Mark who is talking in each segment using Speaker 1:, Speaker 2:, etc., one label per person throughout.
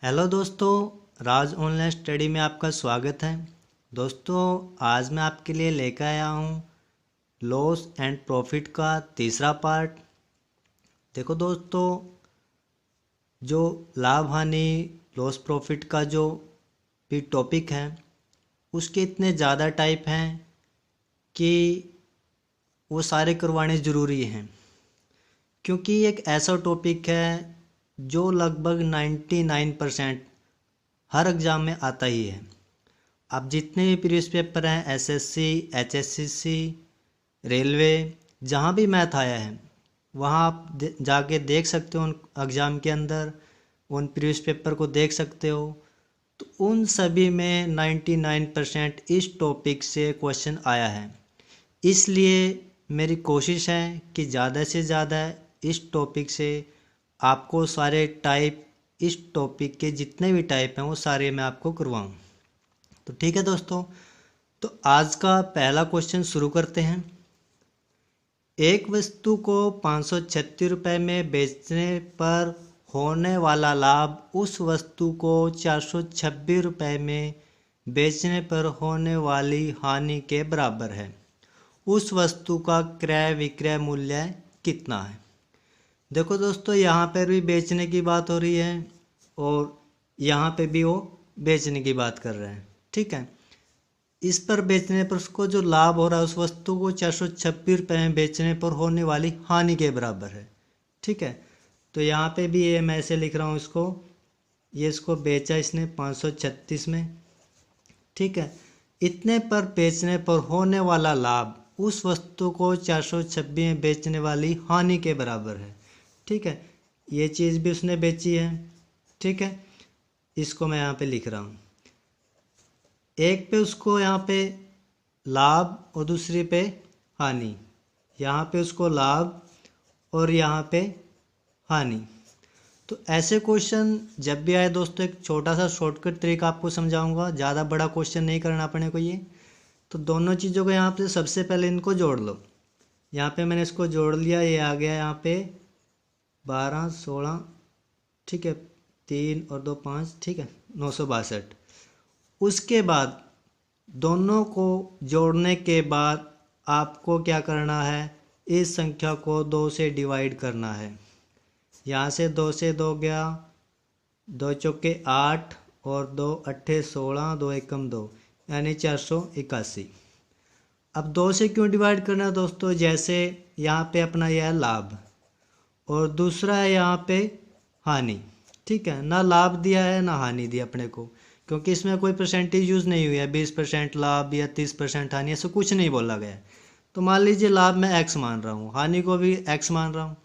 Speaker 1: Hello दोस्तों, राज online study में आपका स्वागत है। दोस्तों, आज मैं आपके लिए लेकर आया हूँ लॉस एंड प्रॉफिट का तीसरा पार्ट। देखो दोस्तों, जो लाभ हानि लॉस प्रॉफिट का जो भी टॉपिक है उसके इतने ज़्यादा टाइप हैं कि वो सारे करवाने ज़रूरी हैं, क्योंकि एक ऐसा टॉपिक है जो लगभग 99% हर एग्ज़ाम में आता ही है। आप जितने भी प्रीवियस पेपर हैं, एसएससी, एचएससीसी, रेलवे, जहाँ भी मैथ आया है वहाँ आप जाके देख सकते हो। उन एग्ज़ाम के अंदर उन प्रीवियस पेपर को देख सकते हो। तो उन सभी में 99% इस टॉपिक से क्वेश्चन आया है। इसलिए मेरी कोशिश है कि ज़्यादा से ज़्यादा इस टॉपिक से आपको सारे टाइप, इस टॉपिक के जितने भी टाइप हैं वो सारे मैं आपको करवाऊँ। तो ठीक है दोस्तों, तो आज का पहला क्वेश्चन शुरू करते हैं। एक वस्तु को 536 रुपये में बेचने पर होने वाला लाभ उस वस्तु को 426 रुपये में बेचने पर होने वाली हानि के बराबर है। उस वस्तु का क्रय विक्रय मूल्य कितना है? देखो दोस्तों, यहाँ पर भी बेचने की बात हो रही है और यहाँ पे भी वो बेचने की बात कर रहे हैं। ठीक है, इस पर बेचने पर उसको जो लाभ हो रहा है उस वस्तु को 426 रुपये में बेचने पर होने वाली हानि के बराबर है। ठीक है, तो यहाँ पे भी ये मैं ऐसे लिख रहा हूँ इसको, ये इसको बेचा इसने 536 में। ठीक है, इतने पर बेचने पर होने वाला लाभ उस वस्तु को 426 में बेचने वाली हानि के बराबर है। ठीक है, ये चीज़ भी उसने बेची है। ठीक है, इसको मैं यहाँ पे लिख रहा हूँ। एक पे उसको यहाँ पे लाभ और दूसरी पे हानि, यहाँ पे उसको लाभ और यहाँ पे हानि। तो ऐसे क्वेश्चन जब भी आए दोस्तों, एक छोटा सा शॉर्टकट तरीका आपको समझाऊंगा। ज़्यादा बड़ा क्वेश्चन नहीं करना अपने को ये। तो दोनों चीज़ों को यहाँ पे सबसे पहले इनको जोड़ लो। यहाँ पे मैंने इसको जोड़ लिया, ये आ गया यहाँ पे 12, 16। ठीक है, 3 और 2 5। ठीक है, 962। उसके बाद दोनों को जोड़ने के बाद आपको क्या करना है, इस संख्या को 2 से डिवाइड करना है। यहाँ से 2 से 2 गया, 2 चौके 8 और 2 अट्ठे 16, 2 एकम 2, यानी 481। अब 2 से क्यों डिवाइड करना है दोस्तों? जैसे यहाँ पे अपना यह है लाभ और दूसरा है यहाँ पे हानि। ठीक है, ना लाभ दिया है ना हानि दिया अपने को, क्योंकि इसमें कोई परसेंटेज यूज़ नहीं हुई है। 20% लाभ या 30% हानि, ऐसा कुछ नहीं बोला गया है। तो मान लीजिए लाभ मैं x मान रहा हूँ, हानि को भी x मान रहा हूँ।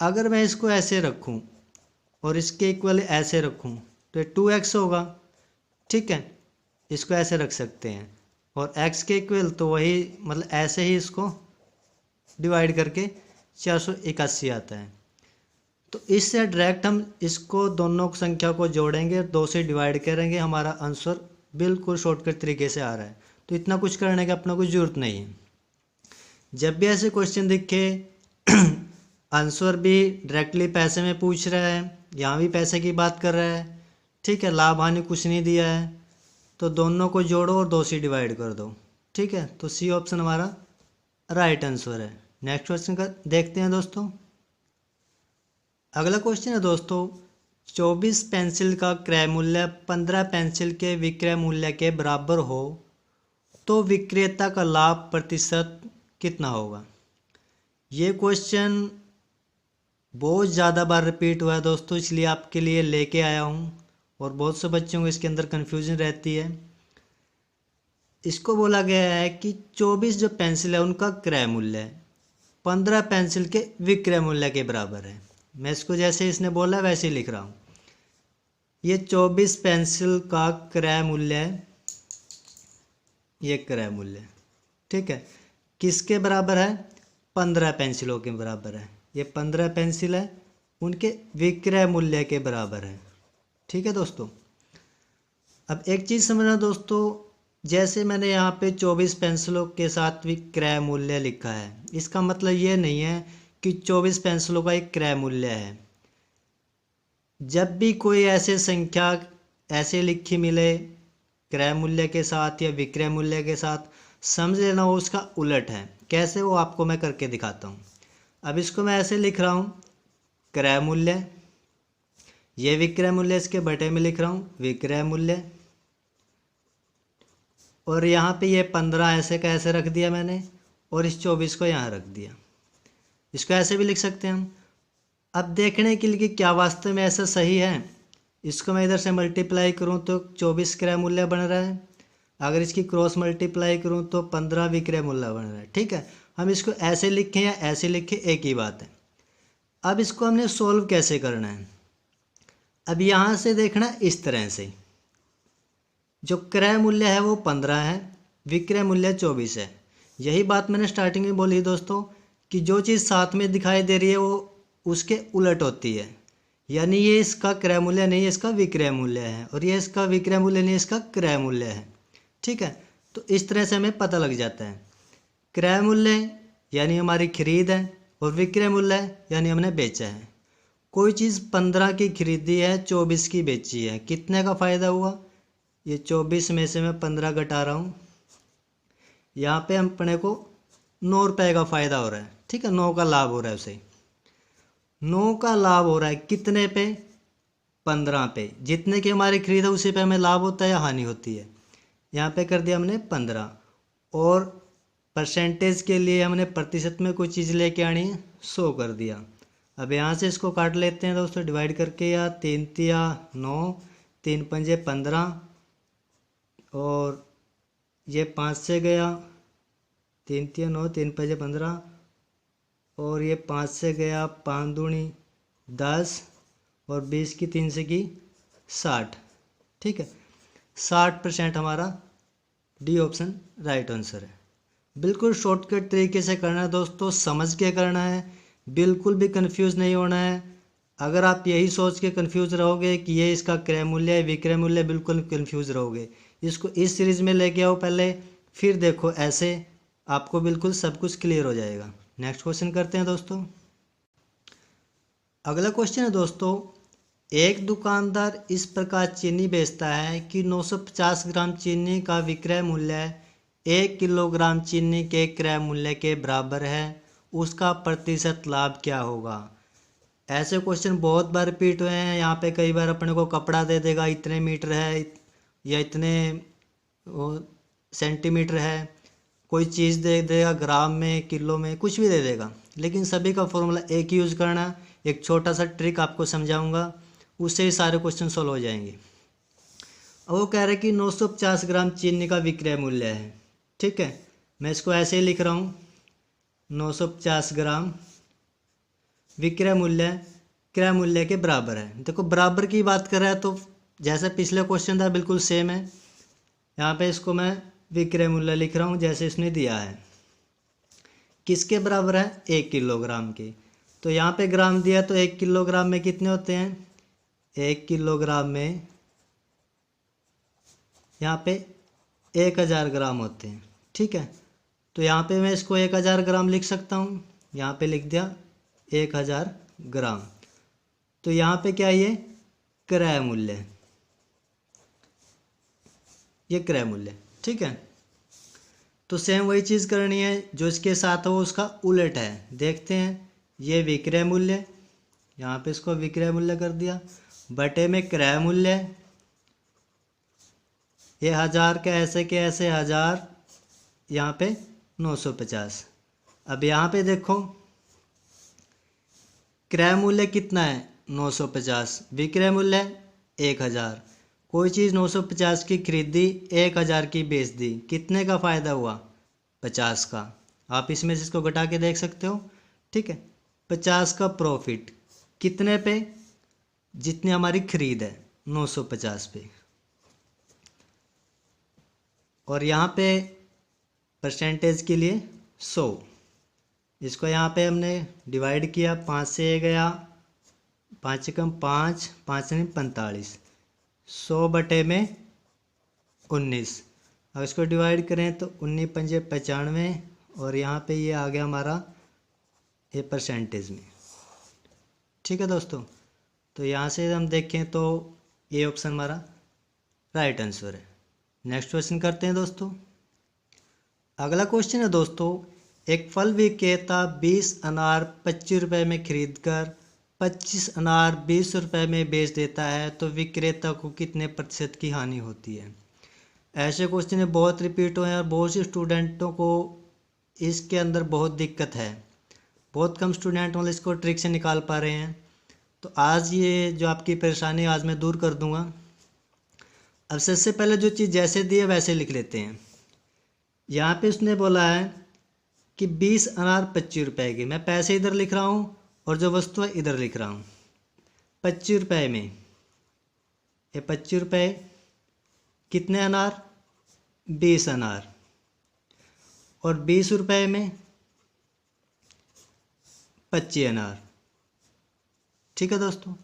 Speaker 1: अगर मैं इसको ऐसे रखूँ और इसके इक्वल ऐसे रखूँ तो ये 2x होगा। ठीक है, इसको ऐसे रख सकते हैं और x के इक्वल तो वही, मतलब ऐसे ही इसको डिवाइड करके 481 आता है। तो इससे डायरेक्ट हम इसको दोनों संख्या को जोड़ेंगे, 2 से डिवाइड करेंगे, हमारा आंसर बिल्कुल शॉर्टकट तरीके से आ रहा है। तो इतना कुछ करने की अपना कोई ज़रूरत नहीं है। जब भी ऐसे क्वेश्चन दिखे आंसर भी डायरेक्टली पैसे में पूछ रहा है, यहाँ भी पैसे की बात कर रहा है। ठीक है, लाभ हानि कुछ नहीं दिया है, तो दोनों को जोड़ो और 2 से डिवाइड कर दो। ठीक है, तो सी ऑप्शन हमारा राइट आंसर है। नेक्स्ट क्वेश्चन का देखते हैं दोस्तों। अगला क्वेश्चन है दोस्तों, 24 पेंसिल का क्रय मूल्य 15 पेंसिल के विक्रय मूल्य के बराबर हो तो विक्रेता का लाभ प्रतिशत कितना होगा? ये क्वेश्चन बहुत ज़्यादा बार रिपीट हुआ है दोस्तों, इसलिए आपके लिए लेके आया हूँ। और बहुत से बच्चों को इसके अंदर कन्फ्यूजन रहती है। इसको बोला गया है कि 24 जो पेंसिल है उनका क्रय मूल्य 15 पेंसिल के विक्रय मूल्य के बराबर है। मैं इसको जैसे इसने बोला वैसे ही लिख रहा हूँ। ये 24 पेंसिल का क्रय मूल्य है, ये क्रय मूल्य। ठीक है, किसके बराबर है? 15 पेंसिलों के बराबर है। ये 15 पेंसिल है, उनके विक्रय मूल्य के बराबर है। ठीक है दोस्तों, अब एक चीज़ समझना दोस्तों, जैसे मैंने यहाँ पे 24 पेंसिलों के साथ विक्रय मूल्य लिखा है, इसका मतलब ये नहीं है कि 24 पेंसिलों का एक क्रय मूल्य है। जब भी कोई ऐसे संख्या ऐसे लिखी मिले क्रय मूल्य के साथ या विक्रय मूल्य के साथ, समझ लेना वो उसका उलट है। कैसे, वो आपको मैं करके दिखाता हूँ। अब इसको मैं ऐसे लिख रहा हूँ क्रय मूल्य, ये विक्रय मूल्य इसके बटे में लिख रहा हूँ विक्रय मूल्य, और यहाँ पे ये 15 ऐसे का ऐसे रख दिया मैंने, और इस 24 को यहाँ रख दिया। इसको ऐसे भी लिख सकते हैं हम। अब देखने के लिए कि क्या वास्तव में ऐसा सही है, इसको मैं इधर से मल्टीप्लाई करूँ तो 24 क्रय मूल्य बन रहा है, अगर इसकी क्रॉस मल्टीप्लाई करूँ तो 15 विक्रय मूल्य बन रहा है। ठीक है, हम इसको ऐसे लिखें या ऐसे लिखें एक ही बात है। अब इसको हमने सोल्व कैसे करना है, अब यहाँ से देखना इस तरह से, जो क्रय मूल्य है वो 15 है, विक्रय मूल्य 24 है। यही बात मैंने स्टार्टिंग में बोली दोस्तों कि जो चीज़ साथ में दिखाई दे रही है वो उसके उलट होती है, यानी ये इसका क्रय मूल्य नहीं है, इसका विक्रय मूल्य है, और ये इसका विक्रय मूल्य नहीं है, इसका क्रय मूल्य है। ठीक है, तो इस तरह से हमें पता लग जाता है। क्रय मूल्य यानी हमारी खरीद है, और विक्रय मूल्य यानी हमने बेचा है। कोई चीज़ 15 की खरीदी है, 24 की बेची है, कितने का फ़ायदा हुआ, ये 24 में से मैं 15 घटा रहा हूँ, यहाँ पे अपने को 9 रुपये का फ़ायदा हो रहा है। ठीक है, 9 का लाभ हो रहा है उसे, 9 का लाभ हो रहा है कितने पे, 15 पे। जितने की हमारी खरीद है उसी पे हमें लाभ होता है या हानि होती है, यहाँ पे कर दिया हमने 15। और परसेंटेज के लिए हमने प्रतिशत में कोई चीज़ लेके आनी है, 100 कर दिया। अब यहाँ से इसको काट लेते हैं दोस्तों डिवाइड करके, या 3 तिया 9, 3 पंजे 15, और ये 5 से गया, 3 तिया 9, 3 पंजे 15, और ये 5 से गया, 5 दूनी 10, और 20 की 3 से की 60। ठीक है, 60% हमारा डी ऑप्शन राइट आंसर है। बिल्कुल शॉर्टकट तरीके से करना है दोस्तों, समझ के करना है, बिल्कुल भी कंफ्यूज नहीं होना है। अगर आप यही सोच के कंफ्यूज रहोगे कि ये इसका क्रय मूल्य है विक्रय मूल्य, बिल्कुल कंफ्यूज रहोगे। इसको इस सीरीज़ में लेके आओ पहले, फिर देखो ऐसे आपको बिल्कुल सब कुछ क्लियर हो जाएगा। नेक्स्ट क्वेश्चन करते हैं दोस्तों। अगला क्वेश्चन है दोस्तों, एक दुकानदार इस प्रकार चीनी बेचता है कि 950 ग्राम चीनी का विक्रय मूल्य 1 किलोग्राम चीनी के क्रय मूल्य के बराबर है, उसका प्रतिशत लाभ क्या होगा। ऐसे क्वेश्चन बहुत बार रिपीट हुए हैं। यहाँ पे कई बार अपने को कपड़ा दे देगा इतने मीटर है या इतने सेंटीमीटर है, कोई चीज़ दे देगा ग्राम में किलो में, कुछ भी दे देगा, लेकिन सभी का फॉर्मूला एक ही यूज़ करना। एक छोटा सा ट्रिक आपको समझाऊंगा, उससे ही सारे क्वेश्चन सॉल्व हो जाएंगे। अब वो कह रहे हैं कि 950 ग्राम चीनी का विक्रय मूल्य है। ठीक है, मैं इसको ऐसे ही लिख रहा हूँ, 950 ग्राम विक्रय मूल्य क्रय मूल्य के बराबर है। देखो बराबर की बात कर रहा है तो जैसे पिछले क्वेश्चन था बिल्कुल सेम है। यहाँ पे इसको मैं विक्रय मूल्य लिख रहा हूँ जैसे इसने दिया है। किसके बराबर है, 1 किलोग्राम के। तो यहाँ पे ग्राम दिया तो 1 किलोग्राम में कितने होते हैं, 1 किलोग्राम में यहाँ पे 1000 ग्राम होते हैं। ठीक है, तो यहाँ पे मैं इसको 1000 ग्राम लिख सकता हूँ, यहाँ पे लिख दिया 1000 ग्राम। तो यहाँ पे क्या है, ये क्रय मूल्य, ये क्रय मूल्य। ठीक है, तो सेम वही चीज़ करनी है जो इसके साथ हो उसका उलट है। देखते हैं, ये विक्रय मूल्य, यहाँ पे इसको विक्रय मूल्य कर दिया, बटे में क्रय मूल्य, ये 1000 के ऐसे 1000, यहाँ पे 950। अब यहाँ पे देखो क्रय मूल्य कितना है 950, विक्रय मूल्य 1000। कोई चीज़ 950 की खरीदी 1000 की बेच दी, कितने का फ़ायदा हुआ, 50 का। आप इसमें से इसको घटा के देख सकते हो। ठीक है, 50 का प्रॉफिट कितने पे, जितनी हमारी खरीद है 950 पे। और यहाँ पे परसेंटेज के लिए 100, इसको यहाँ पे हमने डिवाइड किया, 5 से गया, 5 से कम 5, 5 से 45, 100 बटे में 19। अब इसको डिवाइड करें तो 19 पंजे 95, और यहाँ पे ये आ गया हमारा ये परसेंटेज में। ठीक है दोस्तों, तो यहाँ से हम देखें तो ये ऑप्शन हमारा राइट आंसर है। नेक्स्ट क्वेश्चन करते हैं दोस्तों। अगला क्वेश्चन है दोस्तों, एक फल विक्रेता 20 अनार 25 रुपये में खरीद कर 25 अनार 20 रुपये में बेच देता है तो विक्रेता को कितने प्रतिशत की हानि होती है। ऐसे क्वेश्चन बहुत रिपीट हुए हैं और बहुत से स्टूडेंटों को इसके अंदर बहुत दिक्कत है। बहुत कम स्टूडेंट मतलब इसको ट्रिक से निकाल पा रहे हैं। तो आज ये जो आपकी परेशानी आज मैं दूर कर दूंगा। अब सबसे पहले जो चीज़ जैसे दी है वैसे लिख लेते हैं। यहाँ पे उसने बोला है कि 20 अनार 25 रुपये की, मैं पैसे इधर लिख रहा हूँ और जो वस्तु है इधर लिख रहा हूँ। 25 रुपये में ये 25 रुपये, कितने अनार 20 अनार, और 20 रुपये में 25 अनार। ठीक है दोस्तों,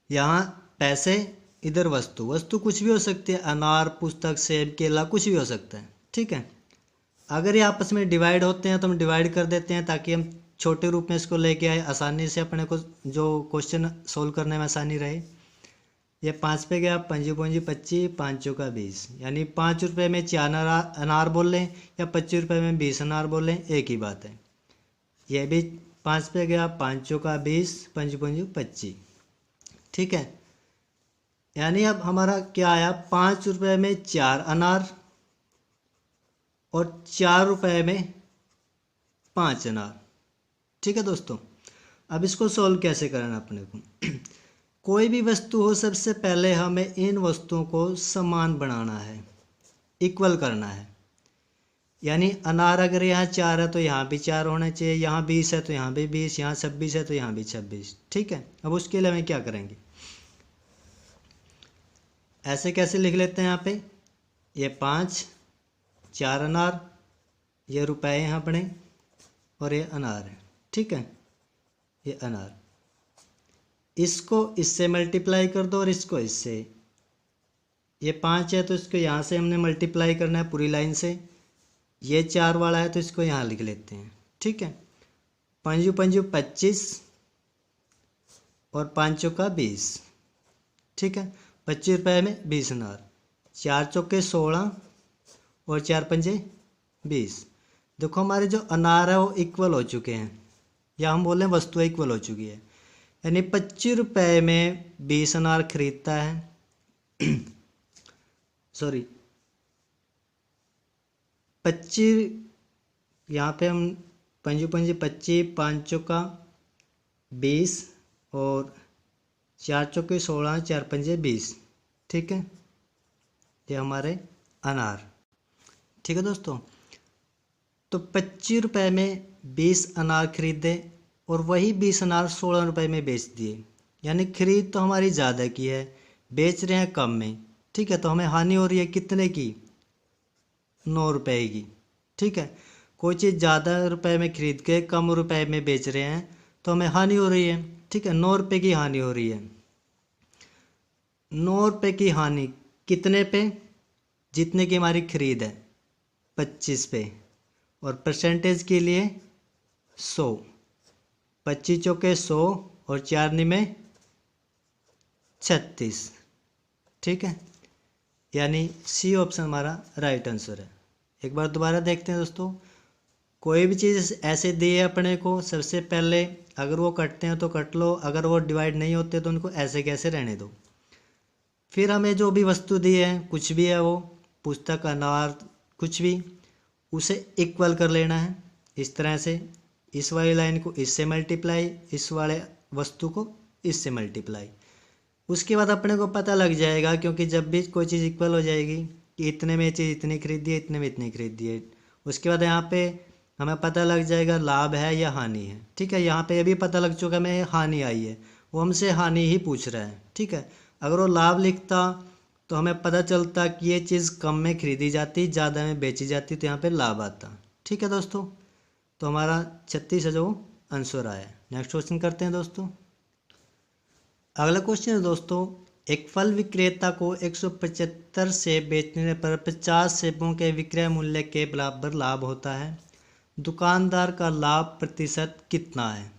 Speaker 1: यहाँ पैसे इधर वस्तु, वस्तु कुछ भी हो सकती है, अनार पुस्तक सेब केला कुछ भी हो सकता है। ठीक है, अगर ये आपस में डिवाइड होते हैं तो हम डिवाइड कर देते हैं ताकि हम छोटे रूप में इसको लेके आए, आसानी से अपने को जो क्वेश्चन सोल्व करने में आसानी रहे। ये 5 पे गया, 5 पंजी 25, 5 चौका 20, यानी 5 रुपये में 4 अनार बोल लें या 25 रुपये में 20 अनार बोल लें, एक ही बात है। ये भी 5 पे गया, 5 चौका 20, 5 पंजी 25। ठीक है, यानी अब हमारा क्या आया, 5 रुपये में 4 अनार और 4 रुपये में 5 अनार। ठीक है दोस्तों, अब इसको सॉल्व कैसे करना अपने को कोई भी वस्तु हो, सबसे पहले हमें इन वस्तुओं को समान बनाना है, इक्वल करना है। यानी अनार अगर यहाँ 4 है तो यहाँ भी 4 होना चाहिए, यहाँ 20 है तो यहाँ भी 20, यहाँ 26 है तो यहाँ भी 26। ठीक है, अब उसके लिए हमें क्या करेंगे, ऐसे कैसे लिख लेते हैं। यहाँ पे ये 5, 4 अनार, ये रुपए हैं अपने और ये अनार है। ठीक है, ये अनार, इसको इससे मल्टीप्लाई कर दो और इसको इससे। ये 5 है तो इसको यहाँ से हमने मल्टीप्लाई करना है पूरी लाइन से। ये 4 वाला है तो इसको यहाँ लिख लेते हैं। ठीक है, 5 पंजू 25 और 5 चौका 20। ठीक है, 25 रुपये में 20 अनार, 4 चौके 16 और 4 पंजे 20। देखो हमारे जो अनार है वो इक्वल हो चुके हैं, या हम बोलें वस्तु इक्वल हो चुकी है। यानी 25 रुपये में 20 अनार खरीदता है सॉरी 25, यहाँ पे हम 5 पंजे 25, 5 चौका 20 और 4 चौके 16, 4 पंजे 20। ठीक है, ये हमारे अनार। ठीक है दोस्तों, तो 25 रुपये में 20 अनार खरीदे और वही 20 अनार 16 रुपये में बेच दिए। यानी खरीद तो हमारी ज़्यादा की है, बेच रहे हैं कम में। ठीक है, तो हमें हानि हो रही है कितने की, 9 रुपये की। ठीक है, कोई चीज़ ज़्यादा रुपए में खरीद के कम रुपए में बेच रहे हैं तो हमें हानि हो रही है। ठीक है, 9 रुपये की हानि हो रही है। 9 रुपये की हानि कितने पे, जितने की हमारी खरीद है 25 पे, और परसेंटेज के लिए 100। 25 चौके 100 और 4 निमे 36। ठीक है, यानी सी ऑप्शन हमारा राइट आंसर है। एक बार दोबारा देखते हैं दोस्तों, कोई भी चीज़ ऐसे दी है अपने को, सबसे पहले अगर वो कटते हैं तो कट लो, अगर वो डिवाइड नहीं होते तो उनको ऐसे कैसे रहने दो। फिर हमें जो भी वस्तु दी है, कुछ भी है वो, पुस्तक अनार कुछ भी, उसे इक्वल कर लेना है इस तरह से। इस वाली लाइन को इससे मल्टीप्लाई, इस वाले वस्तु को इससे मल्टीप्लाई। उसके बाद अपने को पता लग जाएगा, क्योंकि जब भी कोई चीज़ इक्वल हो जाएगी कि इतने में चीज़ इतनी खरीदी है, इतने में इतनी खरीदी है, उसके बाद यहाँ पे हमें पता लग जाएगा लाभ है या हानि है। ठीक है, यहाँ पे ये भी पता लग चुका हमें हानि आई है, वो हमसे हानि ही पूछ रहा है। ठीक है, अगर वो लाभ लिखता तो हमें पता चलता कि ये चीज़ कम में खरीदी जाती, ज़्यादा में बेची जाती, तो यहाँ पे लाभ आता। ठीक है दोस्तों, तो हमारा 36 है जो आंसर आया। नेक्स्ट क्वेश्चन करते हैं दोस्तों। अगला क्वेश्चन है दोस्तों, एक फल विक्रेता को 175 सेब बेचने पर 50 सेबों के विक्रय मूल्य के बराबर लाभ होता है। दुकानदार का लाभ प्रतिशत कितना है।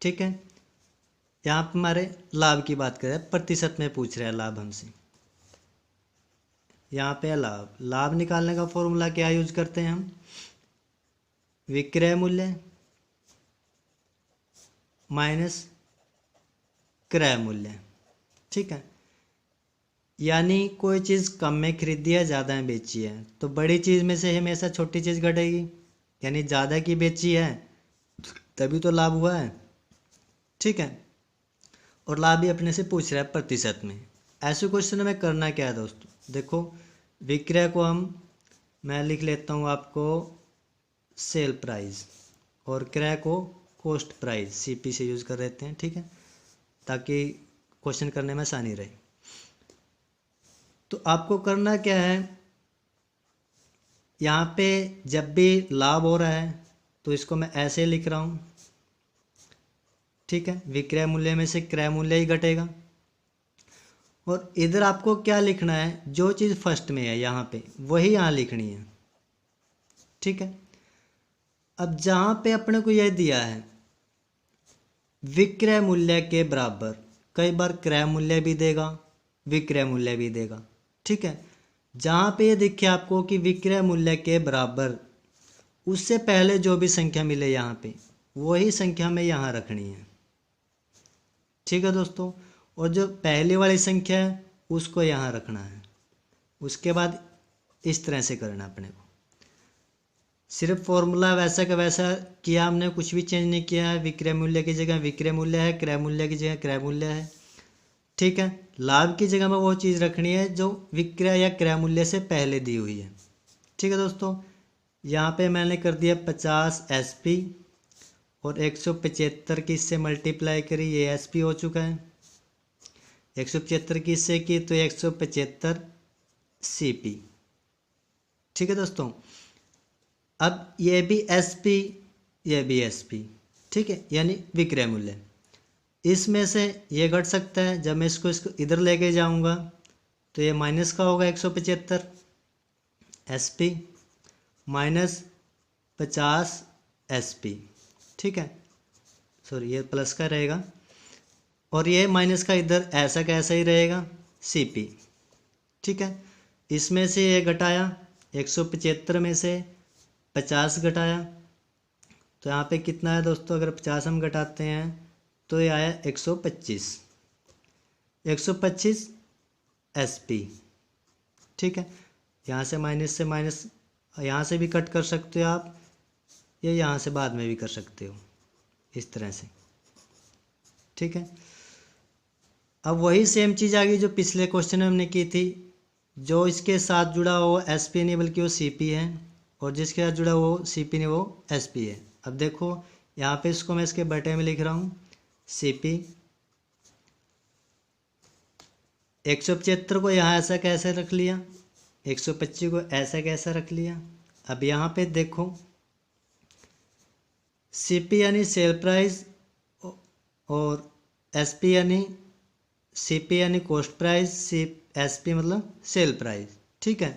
Speaker 1: ठीक है, यहाँ पे हमारे लाभ की बात करें, प्रतिशत में पूछ रहे हैं लाभ हमसे। यहाँ पे लाभ निकालने का फॉर्मूला क्या यूज करते हैं हम, विक्रय मूल्य माइनस क्रय मूल्य। ठीक है, यानी कोई चीज़ कम में खरीदी है, ज़्यादा में बेची है, तो बड़ी चीज़ में से हमेशा छोटी चीज़ घटेगी, यानी ज़्यादा की बेची है तभी तो लाभ हुआ है। ठीक है, और लाभ भी अपने से पूछ रहा है प्रतिशत में। ऐसे क्वेश्चन में करना क्या है दोस्तों, देखो विक्रय को मैं लिख लेता हूँ आपको सेल प्राइस, और क्रय को कॉस्ट प्राइस सीपी से यूज़ कर लेते हैं। ठीक है, ताकि क्वेश्चन करने में आसानी रहे। तो आपको करना क्या है, यहाँ पे जब भी लाभ हो रहा है तो इसको मैं ऐसे लिख रहा हूँ। ठीक है, विक्रय मूल्य में से क्रय मूल्य ही घटेगा, और इधर आपको क्या लिखना है, जो चीज़ फर्स्ट में है यहाँ पे वही यहाँ लिखनी है। ठीक है, अब जहाँ पे अपने को यह दिया है विक्रय मूल्य के बराबर, कई बार क्रय मूल्य भी देगा, विक्रय मूल्य भी देगा। ठीक है, जहाँ पे ये दिखे आपको कि विक्रय मूल्य के बराबर, उससे पहले जो भी संख्या मिले यहाँ पे वही संख्या में यहाँ रखनी है। ठीक है दोस्तों, और जो पहले वाली संख्या है उसको यहाँ रखना है। उसके बाद इस तरह से करना अपने को, सिर्फ फॉर्मूला वैसा का वैसा किया हमने, कुछ भी चेंज नहीं किया है। विक्रय मूल्य की जगह विक्रय मूल्य है, क्रय मूल्य की जगह क्रय मूल्य है। ठीक है, लाभ की जगह में वो चीज़ रखनी है जो विक्रय या क्रय मूल्य से पहले दी हुई है। ठीक है दोस्तों, यहाँ पे मैंने कर दिया 50 SP और 175 की इससे मल्टीप्लाई करी, ये SP हो चुका है। 175 की इससे की तो 175 CP। ठीक है दोस्तों, अब ये भी SP, ये भी SP। ठीक है, यानी विक्रय मूल्य, इसमें से ये घट सकता है। जब मैं इसको इधर लेके जाऊंगा तो ये माइनस का होगा 175 SP माइनस 50 SP। ठीक है, सॉरी ये प्लस का रहेगा, और ये माइनस का इधर ऐसा का ऐसा ही रहेगा CP। ठीक है, इसमें से ये घटाया 175 में से 50 घटाया, तो यहाँ पे कितना है दोस्तों, अगर 50 हम घटाते हैं तो ये आया 125 SP। ठीक है, यहाँ से माइनस यहाँ से भी कट कर सकते हो आप, या यहाँ से बाद में भी कर सकते हो, इस तरह से। ठीक है, अब वही सेम चीज़ आ गई जो पिछले क्वेश्चन में हमने की थी। जो इसके साथ जुड़ा हो SP नहीं बल्कि वो CP है, और जिसके साथ जुड़ा वो CP नहीं वो SP है। अब देखो यहाँ पे इसको मैं इसके बटे में लिख रहा हूँ CP। 175 को यहाँ ऐसा कैसे रख लिया, 125 को ऐसा कैसा रख लिया। अब यहाँ पे देखो CP यानी सेल प्राइस, और SP यानी CP यानी कॉस्ट प्राइस, SP मतलब सेल प्राइस। ठीक है,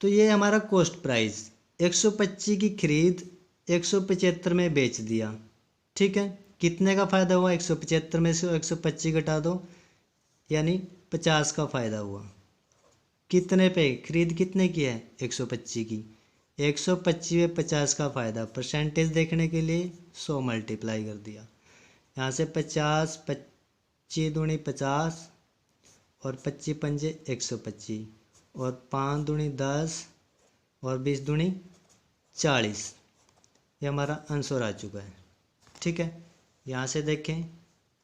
Speaker 1: तो ये हमारा कॉस्ट प्राइस 125 की खरीद 175 में बेच दिया। ठीक है, कितने का फ़ायदा हुआ, 175 में से 125 घटा दो, यानी 50 का फ़ायदा हुआ। कितने पे, खरीद कितने की है 125 की, 125 में 50 का फ़ायदा, परसेंटेज देखने के लिए 100 मल्टीप्लाई कर दिया। यहाँ से 50, 25 दूनी 50 और 25 पंजे 125, और 5 दूनी 10 और 20 दूनी 40। ये हमारा आंसर आ चुका है। ठीक है, यहाँ से देखें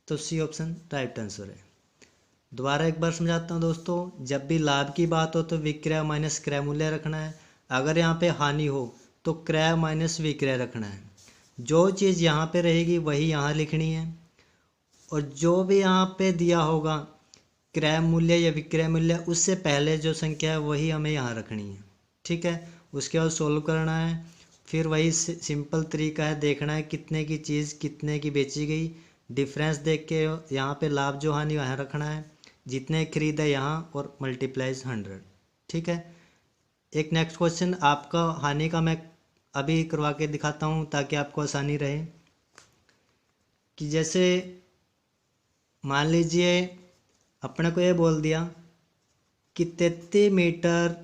Speaker 1: तो C ऑप्शन राइट आंसर है। दोबारा एक बार समझाता हूँ दोस्तों, जब भी लाभ की बात हो तो विक्रय माइनस क्रय मूल्य रखना है। अगर यहाँ पे हानि हो तो क्रय माइनस विक्रय रखना है। जो चीज़ यहाँ पे रहेगी वही यहाँ लिखनी है, और जो भी यहाँ पे दिया होगा क्रय मूल्य या विक्रय मूल्य, उससे पहले जो संख्या है वही हमें यहाँ रखनी है। ठीक है, उसके बाद सोल्व करना है। फिर वही सिंपल तरीका है, देखना है कितने की चीज़ कितने की बेची गई, डिफरेंस देख के यहाँ पे लाभ जो हानि वहाँ रखना है, जितने खरीदा यहाँ, और मल्टीप्लाइज 100। ठीक है, एक नेक्स्ट क्वेश्चन आपका हानि का मैं अभी करवा के दिखाता हूँ ताकि आपको आसानी रहे। कि जैसे मान लीजिए अपने को ये बोल दिया कि 33 मीटर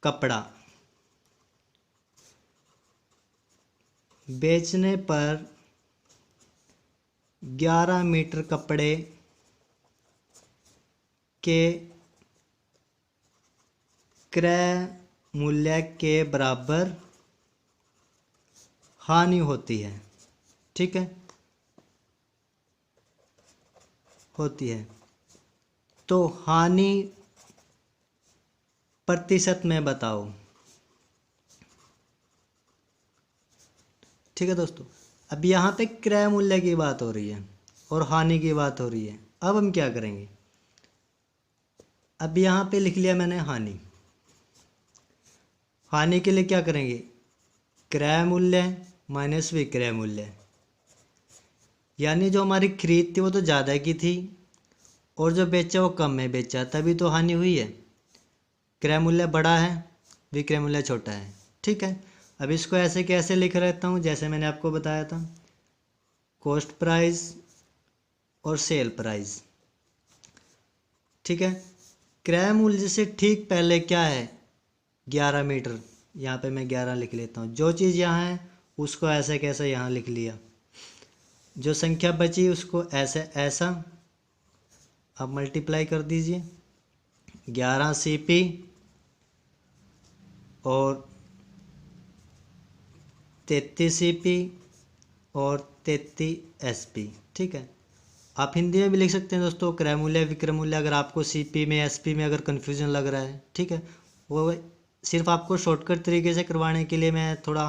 Speaker 1: कपड़ा बेचने पर 11 मीटर कपड़े के क्रय मूल्य के बराबर हानि होती है। ठीक है, होती है। तो हानि प्रतिशत में बताओ। ठीक है दोस्तों, अब यहाँ पे क्रय मूल्य की बात हो रही है और हानि की बात हो रही है। अब हम क्या करेंगे, अब यहाँ पे लिख लिया मैंने हानि। हानि के लिए क्या करेंगे, क्रय मूल्य माइनस विक्रय मूल्य, यानी जो हमारी खरीद थी वो तो ज़्यादा की थी और जो बेचा वो कम में बेचा, तभी तो हानि हुई है। क्रय मूल्य बड़ा है, विक्रय मूल्य छोटा है। ठीक है, अब इसको ऐसे कैसे लिख रहता हूँ, जैसे मैंने आपको बताया था, कॉस्ट प्राइस और सेल प्राइस। ठीक है, क्रय मूल्य से ठीक पहले क्या है, 11 मीटर। यहाँ पे मैं 11 लिख लेता हूँ। जो चीज़ यहाँ है उसको ऐसे कैसे यहाँ लिख लिया, जो संख्या बची उसको ऐसे ऐसा। अब मल्टीप्लाई कर दीजिए, 11 CP और 33 CP और 33 SP। ठीक है, आप हिंदी में भी लिख सकते हैं दोस्तों, क्रय मूल्य विक्रय मूल्य, अगर आपको CP में SP में अगर कन्फ्यूजन लग रहा है। ठीक है, वो सिर्फ आपको शॉर्टकट तरीके से करवाने के लिए, मैं थोड़ा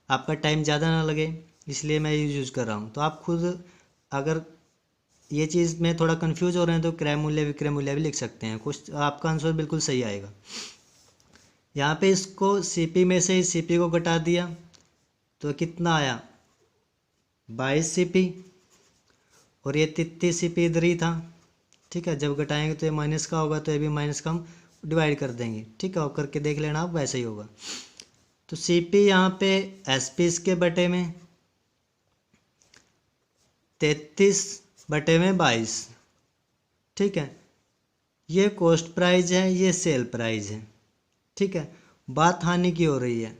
Speaker 1: आपका टाइम ज़्यादा ना लगे इसलिए मैं ये यूज़ कर रहा हूँ। तो आप खुद अगर ये चीज़ में थोड़ा कंफ्यूज हो रहे हैं तो क्रय मूल्य विक्रय मूल्य भी लिख सकते हैं, कुछ आपका आंसर बिल्कुल सही आएगा। यहाँ पे इसको CP में से CP को घटा दिया तो कितना आया, 22 CP, और ये 33 CP इधर ही था। ठीक है, जब घटाएंगे तो ये माइनस का होगा, तो ये भी माइनस का हम डिवाइड कर देंगे। ठीक है, और करके देख लेना आप, वैसे ही होगा। तो CP यहाँ पे SP इसके बटे में 33/22। ठीक है, ये कॉस्ट प्राइस है, ये सेल प्राइस है। ठीक है, बात हानि की हो रही है,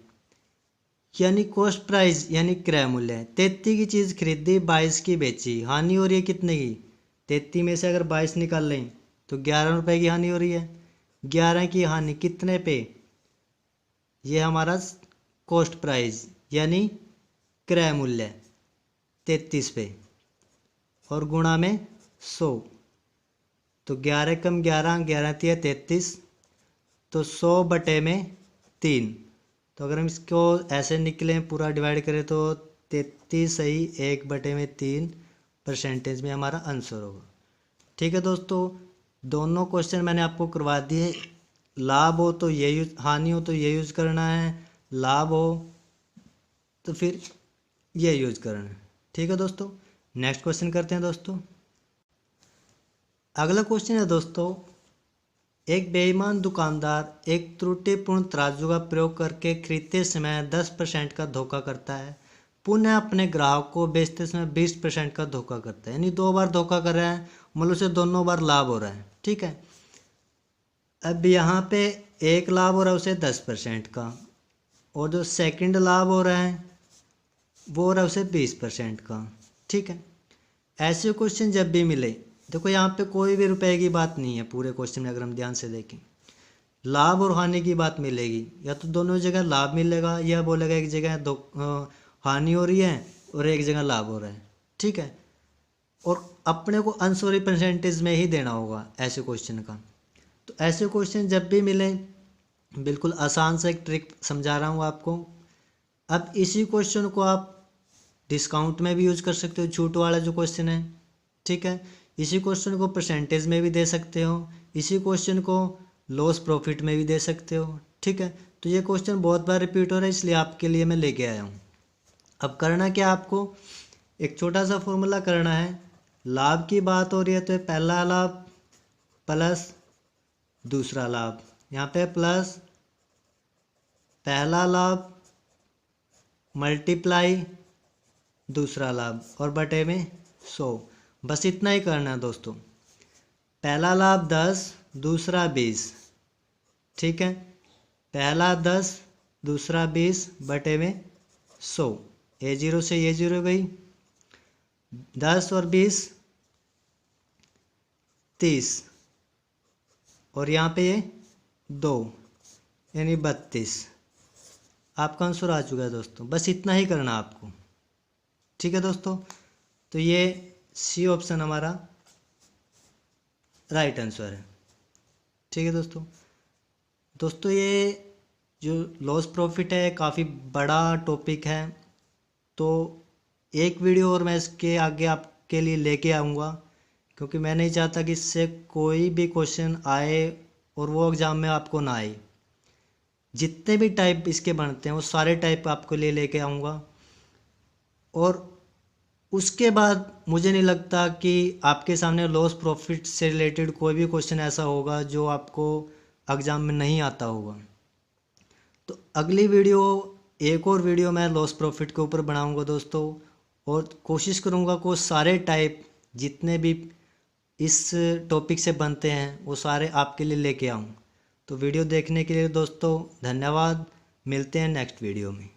Speaker 1: यानी कॉस्ट प्राइस यानी क्रय मूल्य है। 33 की चीज़ खरीदी, 22 की बेची, हानि हो रही है कितने की, 33 में से अगर 22 निकाल लें तो 11 रुपये की हानि हो रही है। 11 की हानि कितने पे, ये हमारा कॉस्ट प्राइस यानी क्रय मूल्य 33 पे, और गुणा में 100। तो 11 कम 11, 11 तिया 33, तो 100/3। तो अगर हम इसको ऐसे निकलें, पूरा डिवाइड करें तो 33 सही 1/3 परसेंटेज में हमारा आंसर होगा। ठीक है दोस्तों, दोनों क्वेश्चन मैंने आपको करवा दिए। लाभ हो तो ये यूज, हानि हो तो ये यूज करना है, लाभ हो तो फिर ये यूज करना है। ठीक है दोस्तों, नेक्स्ट क्वेश्चन करते हैं दोस्तों। अगला क्वेश्चन है दोस्तों, एक बेईमान दुकानदार एक त्रुटिपूर्ण तराजू का प्रयोग करके खरीदते समय 10% का धोखा करता है, पुनः अपने ग्राहक को बेचते समय 20% का धोखा करता है, यानी 2 बार धोखा कर रहा है, मतलब उसे दोनों बार लाभ हो रहा है। ठीक है, अब यहाँ पे एक लाभ हो रहा है उसे 10% का, और जो सेकंड लाभ हो रहा है वो हो रहा है उसे 20% का। ठीक है, ऐसे क्वेश्चन जब भी मिले, देखो यहाँ पे कोई भी रुपए की बात नहीं है पूरे क्वेश्चन में, अगर हम ध्यान से देखें लाभ और हानि की बात मिलेगी, या तो दोनों जगह लाभ मिलेगा या बोलेगा एक जगह हानि हो रही है और एक जगह लाभ हो रहा है। ठीक है, और अपने को आंसर परसेंटेज में ही देना होगा ऐसे क्वेश्चन का। तो ऐसे क्वेश्चन जब भी मिले, बिल्कुल आसान सा एक ट्रिक समझा रहा हूँ आपको। अब इसी क्वेश्चन को आप डिस्काउंट में भी यूज कर सकते हो, छूट वाला जो क्वेश्चन है। ठीक है, इसी क्वेश्चन को परसेंटेज में भी दे सकते हो, इसी क्वेश्चन को लॉस प्रॉफिट में भी दे सकते हो। ठीक है, तो ये क्वेश्चन बहुत बार रिपीट हो रहा है, इसलिए आपके लिए मैं लेके आया हूँ। अब करना क्या, आपको एक छोटा सा फॉर्मूला करना है। लाभ की बात हो रही है तो पहला लाभ प्लस दूसरा लाभ, यहाँ पे प्लस पहला लाभ मल्टीप्लाई दूसरा लाभ और बटे में 100। बस इतना ही करना है दोस्तों। पहला लाभ 10, दूसरा 20। ठीक है, पहला 10, दूसरा 20 बटे में 100। ये 0 से ये 0 गई, 10 और 20 30, और यहाँ पे ये 2 यानी 32। आपका आंसर आ चुका है दोस्तों। बस इतना ही करना आपको। ठीक है दोस्तों, तो ये सी ऑप्शन हमारा राइट आंसर है। ठीक है दोस्तों ये जो लॉस प्रॉफिट है काफ़ी बड़ा टॉपिक है, तो एक वीडियो और मैं इसके आगे आपके लिए लेके आऊँगा, क्योंकि मैं नहीं चाहता कि इससे कोई भी क्वेश्चन आए और वो एग्ज़ाम में आपको ना आए। जितने भी टाइप इसके बनते हैं वो सारे टाइप आपके लिए लेके आऊँगा, और उसके बाद मुझे नहीं लगता कि आपके सामने लॉस प्रॉफिट से रिलेटेड कोई भी क्वेश्चन ऐसा होगा जो आपको एग्ज़ाम में नहीं आता होगा। तो अगली वीडियो, एक और वीडियो मैं लॉस प्रॉफिट के ऊपर बनाऊंगा दोस्तों, और कोशिश करूंगा कि सारे टाइप जितने भी इस टॉपिक से बनते हैं वो सारे आपके लिए लेके आऊँ। तो वीडियो देखने के लिए दोस्तों धन्यवाद। मिलते हैं नेक्स्ट वीडियो में।